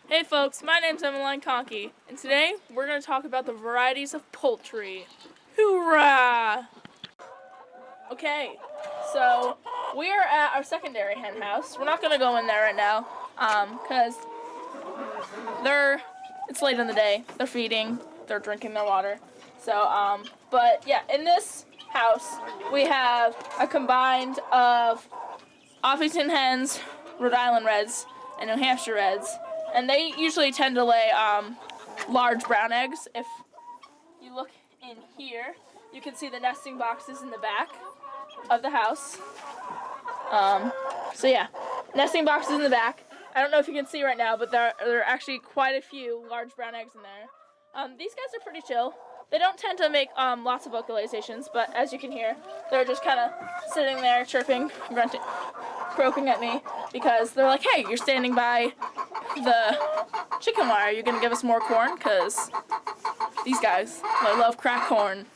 Hey folks, my name's Emaline Conkey, and today we're going to talk about the varieties of poultry. Hoorah! Okay, so we are at our secondary hen house. We're not going to go in there right now, because it's late in the day. They're feeding, they're drinking their water. So, but yeah, in this house, we have a combined of Orpington hens, Rhode Island Reds, and New Hampshire Reds. And they usually tend to lay large brown eggs. If you look in here, you can see the nesting boxes in the back of the house. So yeah, nesting boxes in the back. I don't know if you can see right now, but there are actually quite a few large brown eggs in there. These guys are pretty chill. They don't tend to make lots of vocalizations, but as you can hear, they're just kind of sitting there chirping, grunting, croaking at me because they're like, hey, you're standing by the chicken wire. You're going to give us more corn? Because these guys, they love cracked corn.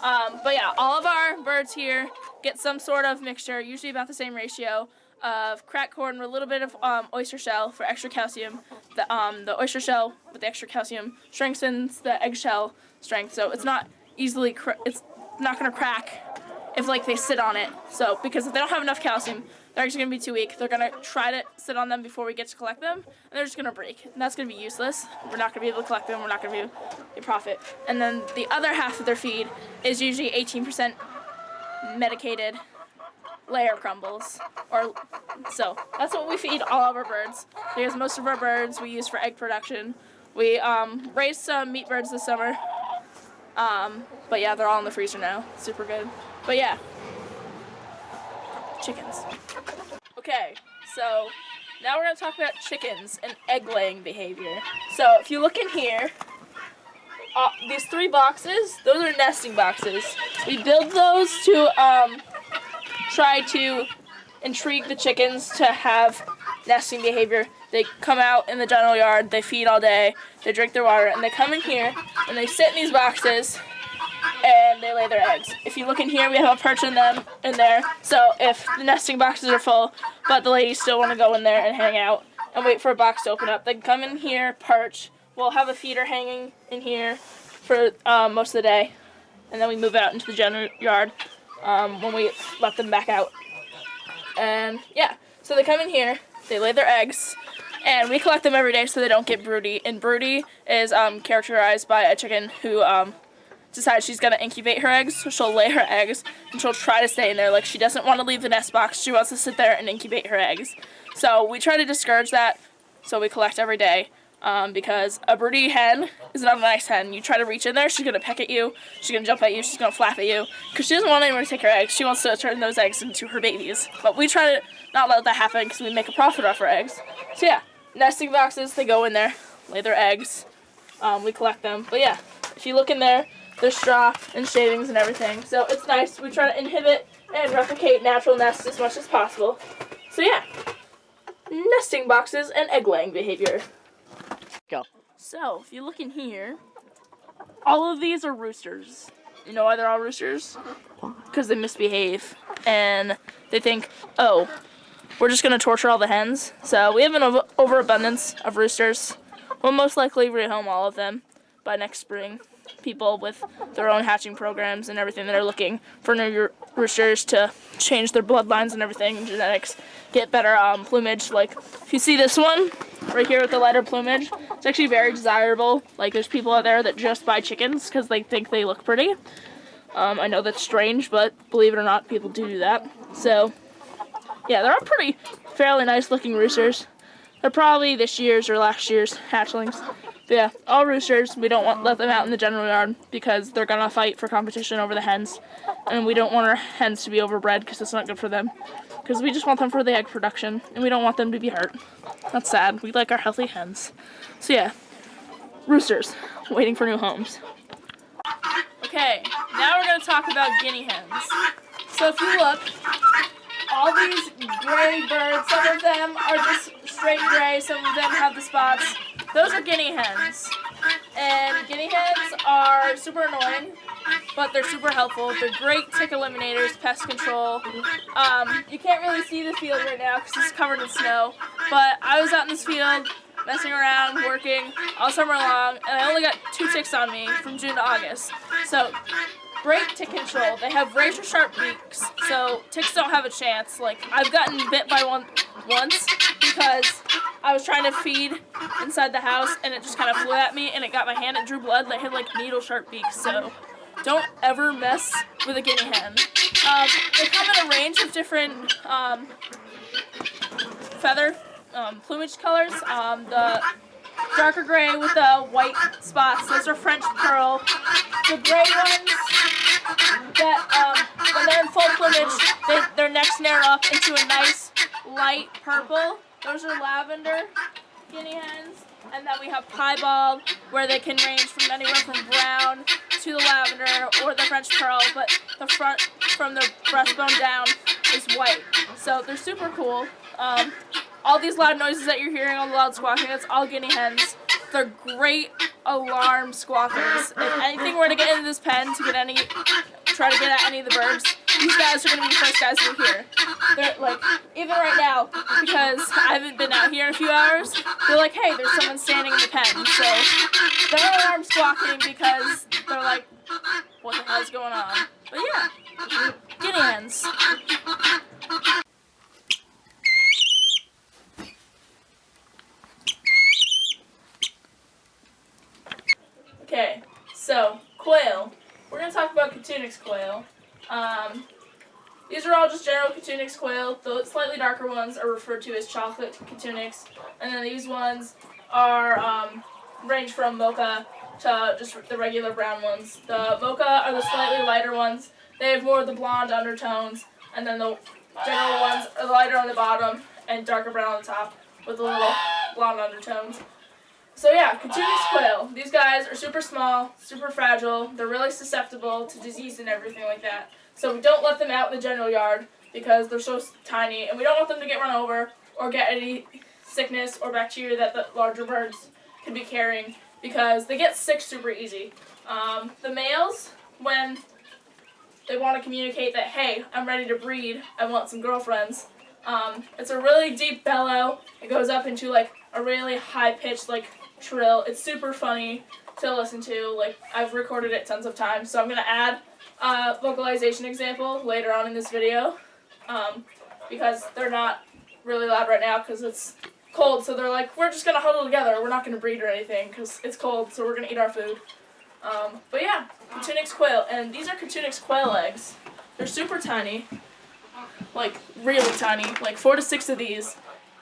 But yeah, all of our birds here get some sort of mixture, usually about the same ratio, of cracked corn with a little bit of oyster shell for extra calcium. The oyster shell with the extra calcium strengthens the eggshell strength, so it's not easily it's not going to crack if like they sit on it. So because if they don't have enough calcium, they're actually going to be too weak. They're going to try to sit on them before we get to collect them, and they're just going to break. And that's going to be useless. We're not going to be able to collect them. We're not going to be able to profit. And then the other half of their feed is usually 18% medicated layer crumbles. So that's what we feed all of our birds, because most of our birds we use for egg production. We raised some meat birds this summer, but yeah, they're all in the freezer now. Super good. But yeah, chickens. Okay, so now we're going to talk about chickens and egg-laying behavior. So if you look in here, these 3 boxes, those are nesting boxes. We build those to try to intrigue the chickens to have nesting behavior. They come out in the general yard, they feed all day, they drink their water, and they come in here and they sit in these boxes and they lay their eggs. If you look in here, we have a perch in there. So if the nesting boxes are full, but the ladies still want to go in there and hang out and wait for a box to open up, they can come in here, perch. We'll have a feeder hanging in here for most of the day, and then we move out into the general yard when we let them back out. And yeah, so they come in here, they lay their eggs, and we collect them every day so they don't get broody. And broody is characterized by a chicken who decides she's going to incubate her eggs. So she'll lay her eggs, and she'll try to stay in there. Like, she doesn't want to leave the nest box. She wants to sit there and incubate her eggs. So we try to discourage that, so we collect every day. Because a broody hen is not a nice hen. You try to reach in there, she's going to peck at you, she's going to jump at you, she's going to flap at you, because she doesn't want anyone to take her eggs. She wants to turn those eggs into her babies. But we try to not let that happen because we make a profit off our eggs. So yeah, nesting boxes, they go in there, lay their eggs, we collect them. But yeah, if you look in there, there's straw and shavings and everything. So it's nice. We try to inhibit and replicate natural nests as much as possible. So yeah, nesting boxes and egg-laying behavior. Go. So, if you look in here, all of these are roosters. You know why they're all roosters? Because they misbehave. And they think, oh, we're just going to torture all the hens. So, we have an overabundance of roosters. We'll most likely rehome all of them by next spring. People with their own hatching programs and everything that are looking for new roosters to change their bloodlines and everything, and genetics, get better plumage. Like, if you see this one right here with the lighter plumage, it's actually very desirable. Like, there's people out there that just buy chickens because they think they look pretty. I know that's strange, but believe it or not, people do that. So, yeah, they're all pretty fairly nice looking roosters. They're probably this year's or last year's hatchlings. But yeah, all roosters. We don't let them out in the general yard because they're gonna fight for competition over the hens, and we don't want our hens to be overbred because it's not good for them. Because we just want them for the egg production, and we don't want them to be hurt. That's sad. We like our healthy hens. So yeah, roosters waiting for new homes. Okay, now we're gonna talk about guinea hens. So if you look, all these gray birds, some of them are just straight gray, some of them have the spots. Those are guinea hens. And guinea hens are super annoying but they're super helpful. They're great tick eliminators, pest control. You can't really see the field right now because it's covered in snow, but I was out in this field messing around, working all summer long, and I only got 2 ticks on me from June to August. So great tick control. They have razor sharp beaks, so ticks don't have a chance. Like, I've gotten bit by one once because I was trying to feed inside the house and it just kind of flew at me and it got my hand. It drew blood. They had like needle sharp beaks, so don't ever mess with a guinea hen. They come in a range of different feather plumage colors. The darker gray with the white spots, those are French pearl. The gray ones, that when they're in full plumage, their necks narrow up into a nice light purple. Those are lavender guinea hens. And then we have piebald, where they can range from anywhere from brown to the lavender or the French pearl, but the front from the breastbone down is white. So they're super cool. All these loud noises that you're hearing, all the loud squawking, that's all guinea hens. They're great alarm squawkers. If anything were to get into this pen to try to get at any of the birds, these guys are going to be the first guys to hear. They're like, even right now, because I haven't been out here in a few hours, they're like, hey, there's someone standing in the pen. So they're alarm squawking because they're like, what the hell's going on? But yeah, guinea hens. Okay, so quail. We're going to talk about Cotunix quail. These are all just general Cotunix quail. The slightly darker ones are referred to as chocolate Cotunix, and then these ones are range from mocha to just the regular brown ones. The mocha are the slightly lighter ones. They have more of the blonde undertones, and then the general ones are lighter on the bottom and darker brown on the top with the little blonde undertones. So yeah, Cotunix quail. These guys are super small, super fragile. They're really susceptible to disease and everything like that. So we don't let them out in the general yard because they're so tiny, and we don't want them to get run over or get any sickness or bacteria that the larger birds could be carrying because they get sick super easy. The males, when they want to communicate that, hey, I'm ready to breed, I want some girlfriends, it's a really deep bellow. It goes up into like a really high-pitched like trill. It's super funny to listen to. Like, I've recorded it tons of times, so I'm going to add a vocalization example later on in this video because they're not really loud right now because it's cold, so they're like, we're just going to huddle together. We're not going to breed or anything because it's cold, so we're going to eat our food. But yeah, Cotunix quail, and these are Cotunix quail eggs. They're super tiny, like really tiny, like 4 to 6 of these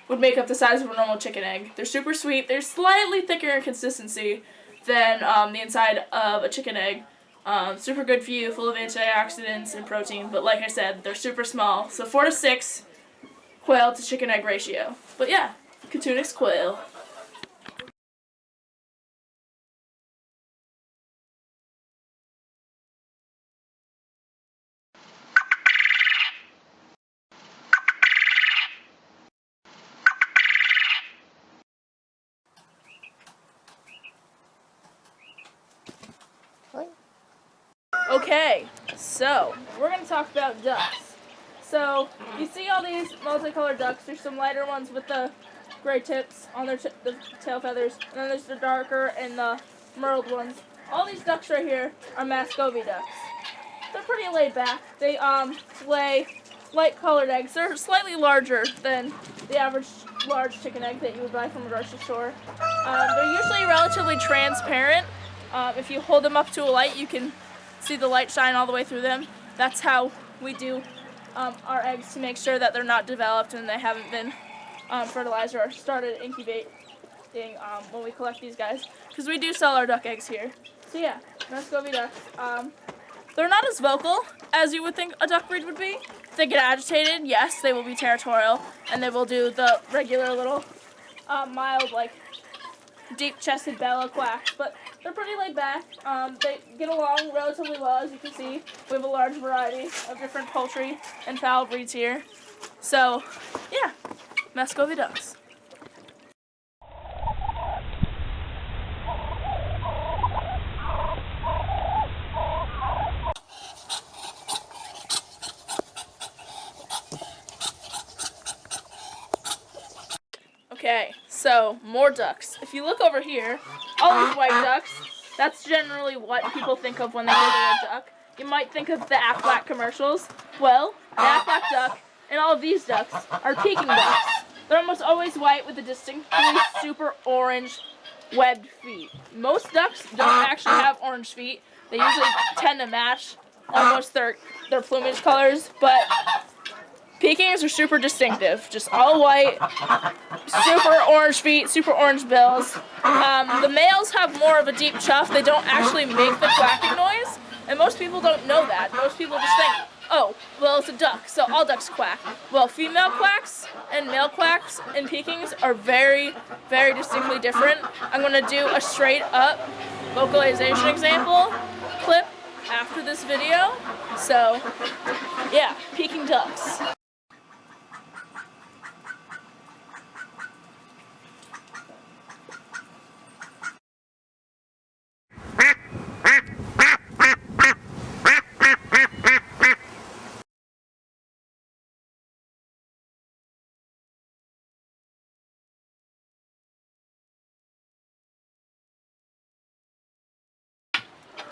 would make up the size of a normal chicken egg. They're super sweet. They're slightly thicker in consistency than the inside of a chicken egg. Super good for you, full of antioxidants and protein, but like I said, they're super small. So 4 to 6 quail to chicken egg ratio. But yeah, Cotunix quail. Okay, so we're going to talk about ducks. So you see all these multicolored ducks. There's some lighter ones with the gray tips on their the tail feathers, and then there's the darker and the merled ones. All these ducks right here are Muscovy ducks. They're pretty laid back. They lay light colored eggs. They're slightly larger than the average large chicken egg that you would buy from a grocery store. They're usually relatively transparent. If you hold them up to a light, you can see the light shine all the way through them. That's how we do our eggs to make sure that they're not developed and they haven't been fertilized or started incubating when we collect these guys. Because we do sell our duck eggs here. So yeah, Muscovy ducks. They're not as vocal as you would think a duck breed would be. If they get agitated, yes, they will be territorial, and they will do the regular little mild, like, deep-chested bellow quacks, but they're pretty laid back. They get along relatively well, as you can see. We have a large variety of different poultry and fowl breeds here. So, yeah, Muscovy ducks. So, more ducks. If you look over here, all these white ducks, that's generally what people think of when they hear the word duck. You might think of the Aflac commercials. Well, the Aflac duck and all of these ducks are Peking ducks. They're almost always white with the distinctly super orange webbed feet. Most ducks don't actually have orange feet. They usually tend to match almost their plumage colors, but Pekings are super distinctive, just all white, super orange feet, super orange bills. The males have more of a deep chuff. They don't actually make the quacking noise, and most people don't know that. Most people just think, oh, well, it's a duck, so all ducks quack. Well, female quacks and male quacks in Pekings are very, very distinctly different. I'm going to do a straight up vocalization example clip after this video. So, yeah, Peking ducks.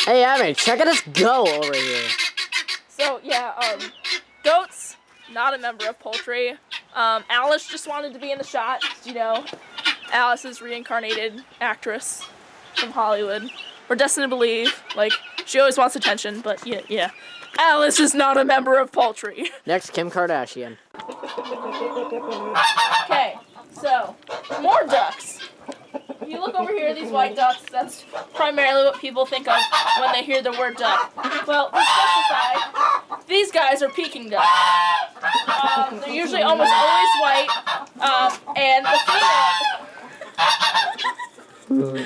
Hey, Abby, check out this goat over here. So, yeah, goats, not a member of Poultry. Alice just wanted to be in the shot, you know. Alice is reincarnated actress from Hollywood. We're destined to believe, like, she always wants attention, but yeah. Alice is not a member of Poultry. Next, Kim Kardashian. Okay, so, more ducks. If you look over here, these white ducks, that's primarily what people think of when they hear the word duck. Well, to specify, these guys are Peking ducks. They're usually almost always white, and the female...